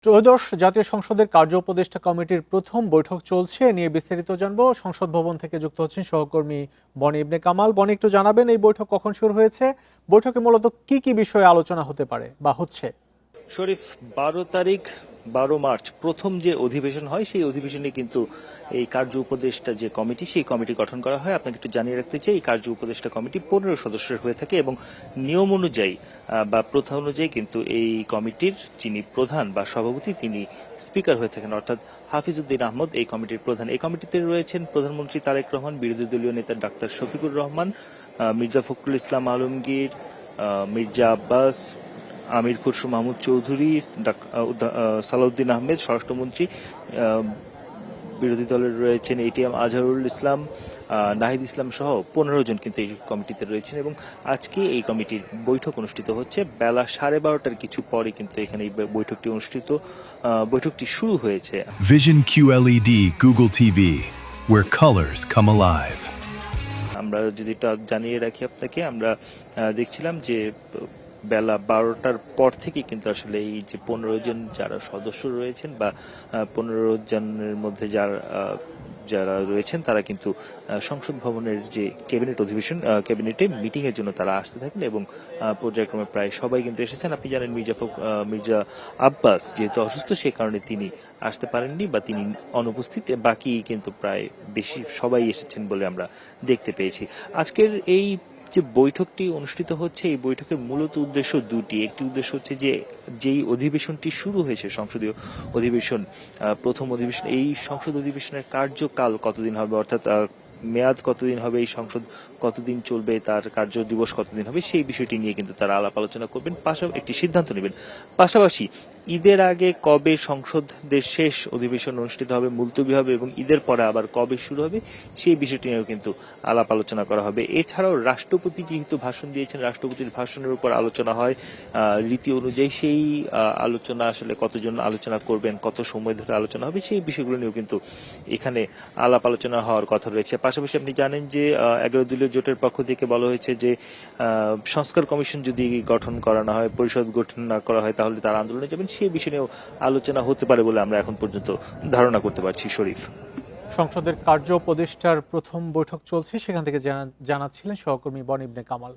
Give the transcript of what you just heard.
ত্রয়োদশ জাতীয় সংসদের কার্য উপদেষ্টা কমিটির প্রথম বৈঠক চলছে। এ নিয়ে বিস্তারিত জানবো। সংসদ ভবন থেকে যুক্ত হচ্ছেন সহকর্মী বনি ইবনে কামাল। বনি, একটু জানাবেন এই বৈঠক কখন শুরু হয়েছে, বৈঠকে মূলত কি কি বিষয়ে আলোচনা হতে পারে বা হচ্ছে? শরীফ, 12 তারিখ 12 মার্চ প্রথম যে অধিবেশন হয় সেই অধিবেশনে কিন্তু এই কার্য উপদেষ্টা যে কমিটি সেই কমিটি গঠন করা হয়। আপনাকে একটু জানিয়ে রাখতে চাই, এই কার্য উপদেষ্টা কমিটি 15 সদস্যের হয়ে থাকে এবং নিয়ম অনুযায়ী বা প্রথা অনুযায়ী কিন্তু এই কমিটির যিনি প্রধান বা সভাপতি তিনি স্পিকার হয়ে থাকেন, অর্থাৎ হাফিজউদ্দিন আহমদ এই কমিটির প্রধান। এই কমিটিতে রয়েছেন প্রধানমন্ত্রী তারেক রহমান, বিরোধী দলীয় নেতা ডাক্তার শফিকুর রহমান, মির্জা ফখরুল ইসলাম আলমগীর, মির্জা আব্বাস, আমির খুরশু মাহমুদ চৌধুরী, সালাউদ্দিন আহমেদ স্বরাষ্ট্রমন্ত্রী, বিরোধী দলের রয়েছেন এটিএম আজহারুল ইসলাম, নাহিদ ইসলাম সহ 15 জন কিন্তু এই কমিটিতে রয়েছেন। এবং আজকে এই কমিটির বৈঠক অনুষ্ঠিত হচ্ছে বেলা 12:30টার কিছু পরে কিন্তু এখানে এই বৈঠকটি শুরু হয়েছে। Vision QLED Google TV, where colors come alive. আমরা যদি এটা জানিয়ে রাখি আপনাকে, আমরা দেখছিলাম যে বেলা 12টার পর থেকে কিন্তু আসলে এই যে 15 জন যারা সদস্য রয়েছেন বা 15 জনের মধ্যে যারা রয়েছেন তারা কিন্তু সংসদ ভবনের যে ক্যাবিনেটে মিটিং এর জন্য তারা আসতে থাকেন এবং পর্যায়ক্রমে প্রায় সবাই কিন্তু এসেছেন। আপনি জানেন মির্জা আব্বাস যেহেতু অসুস্থ সে কারণে তিনি আসতে পারেননি বা তিনি অনুপস্থিত, বাকি কিন্তু প্রায় বেশি সবাই এসেছেন বলে আমরা দেখতে পেয়েছি। আজকের এই যে বৈঠকটি অনুষ্ঠিত হচ্ছে এই বৈঠকের মূলত উদ্দেশ্য দুটি। একটি উদ্দেশ্য হচ্ছে যে যেই অধিবেশনটি শুরু হয়েছে সংসদীয় অধিবেশন, প্রথম অধিবেশন, এই সংসদ অধিবেশনের কার্যকাল কতদিন হবে, অর্থাৎ মেয়াদ কতদিন হবে, এই সংসদ কতদিন চলবে, তার কার্য দিবস কতদিন হবে, সেই বিষয়টি নিয়ে কিন্তু তারা আলাপ আলোচনা করবেন, একটি সিদ্ধান্ত নেবেন। পাশাপাশি ঈদের আগে কবে সংসদের শেষ অধিবেশন অনুষ্ঠিত হবে, মুলতবি হবে এবং ঈদের পরে আবার কবে শুরু হবে সেই বিষয়টি নিয়েও কিন্তু আলাপ আলোচনা করা হবে। এছাড়াও রাষ্ট্রপতি যেহেতু ভাষণ দিয়েছেন, রাষ্ট্রপতির ভাষণের উপর আলোচনা হয় রীতি অনুযায়ী। সেই আলোচনা আসলে কতজন আলোচনা করবেন, কত সময় ধরে আলোচনা হবে, সেই বিষয়গুলো নিয়েও কিন্তু এখানে আলাপ আলোচনা হওয়ার কথা রয়েছে। পাশাপাশি আপনি জানেন যে 11 দলীয় জোটের পক্ষ থেকে বলা হয়েছে যে সংস্কার কমিশন যদি গঠন করা না হয়, পরিষদ গঠন না করা হয়, তাহলে তারা আন্দোলনে যাবেন। সেই বিষয় নিয়েও আলোচনা হতে পারে বলে আমরা এখন পর্যন্ত ধারণা করতে পারছি। শরীফ, সংসদের কার্য উপদেষ্টার প্রথম বৈঠক চলছে, সেখান থেকে জানাচ্ছিলেন সহকর্মী বনি ইবনে কামাল।